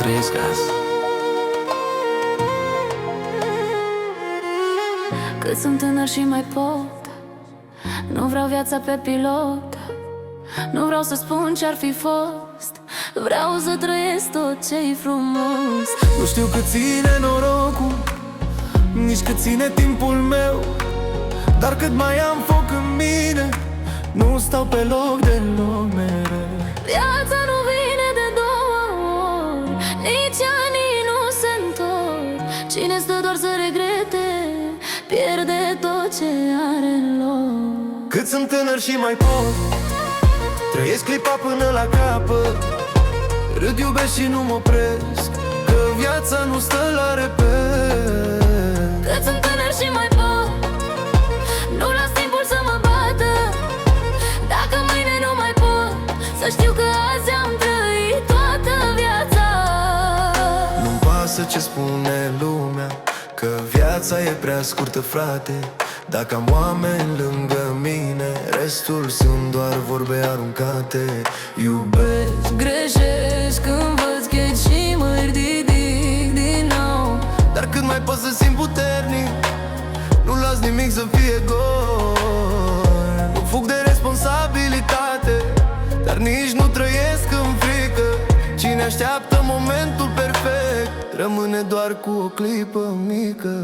trăiesc azi. Cât sunt tânăr și mai pot, nu vreau viața pe pilot. Nu vreau să spun ce-ar fi fost, vreau să trăiesc tot ce-i frumos. Nu știu cât ține norocul, nici cât ține timpul meu, dar cât mai am foc în mine, nu stau pe loc deloc mereu. Viața nu vine de două ori, nici anii nu se întorc. Cine stă doar să regrete, pierde tot ce are în loc. Cât sunt tânăr și mai pot, trăiesc clipa până la capăt. Râd, iubesc și nu mă opresc, că viața nu stă la repet. Cât sunt tânăr și mai pot, nu las timpul să mă bată. Dacă mâine nu mai pot, să știu că azi am trăit toată viața. Nu-mi pasă ce spune lumea, că viața e prea scurtă, frate. Dacă am oameni lângă mine, restul sunt doar vorbe aruncate. Iubesc, Greșesc când văd sketch și mă ridic din nou. dar cât mai pot să simt puternic, nu las nimic să fie gol. Nu fug de responsabilitate, dar nici nu trăiesc în frică. Cine așteaptă momentul perfect, rămâne doar cu o clipă mică.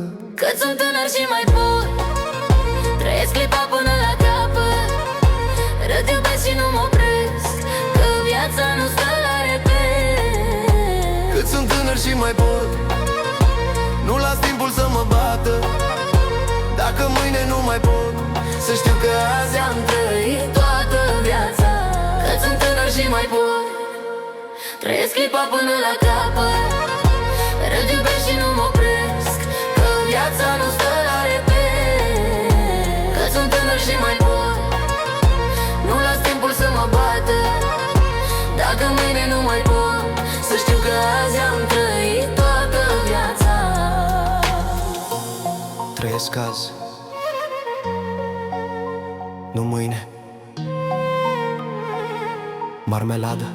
Cât sunt tânăr și mai pot, trăiesc clipa până la capăt. Râd, iubesc și nu mă opresc, că viața nu stă la repet. Cât sunt tânăr și mai pot, nu las timpul să mă bată. Dacă mâine nu mai pot, să știu că azi am trăit Toată viața. Cât sunt tânăr și mai pot, trăiesc clipa până la capăt. Râd, iubesc și nu mă opresc, că viața nu stă la repet. Cât sunt tânăr și mai pot, nu las timpul să mă bată. Dacă mâine nu mai pot, să știu că azi am trăit toată viața. Trăiesc azi, nu mâine. Marmeladă.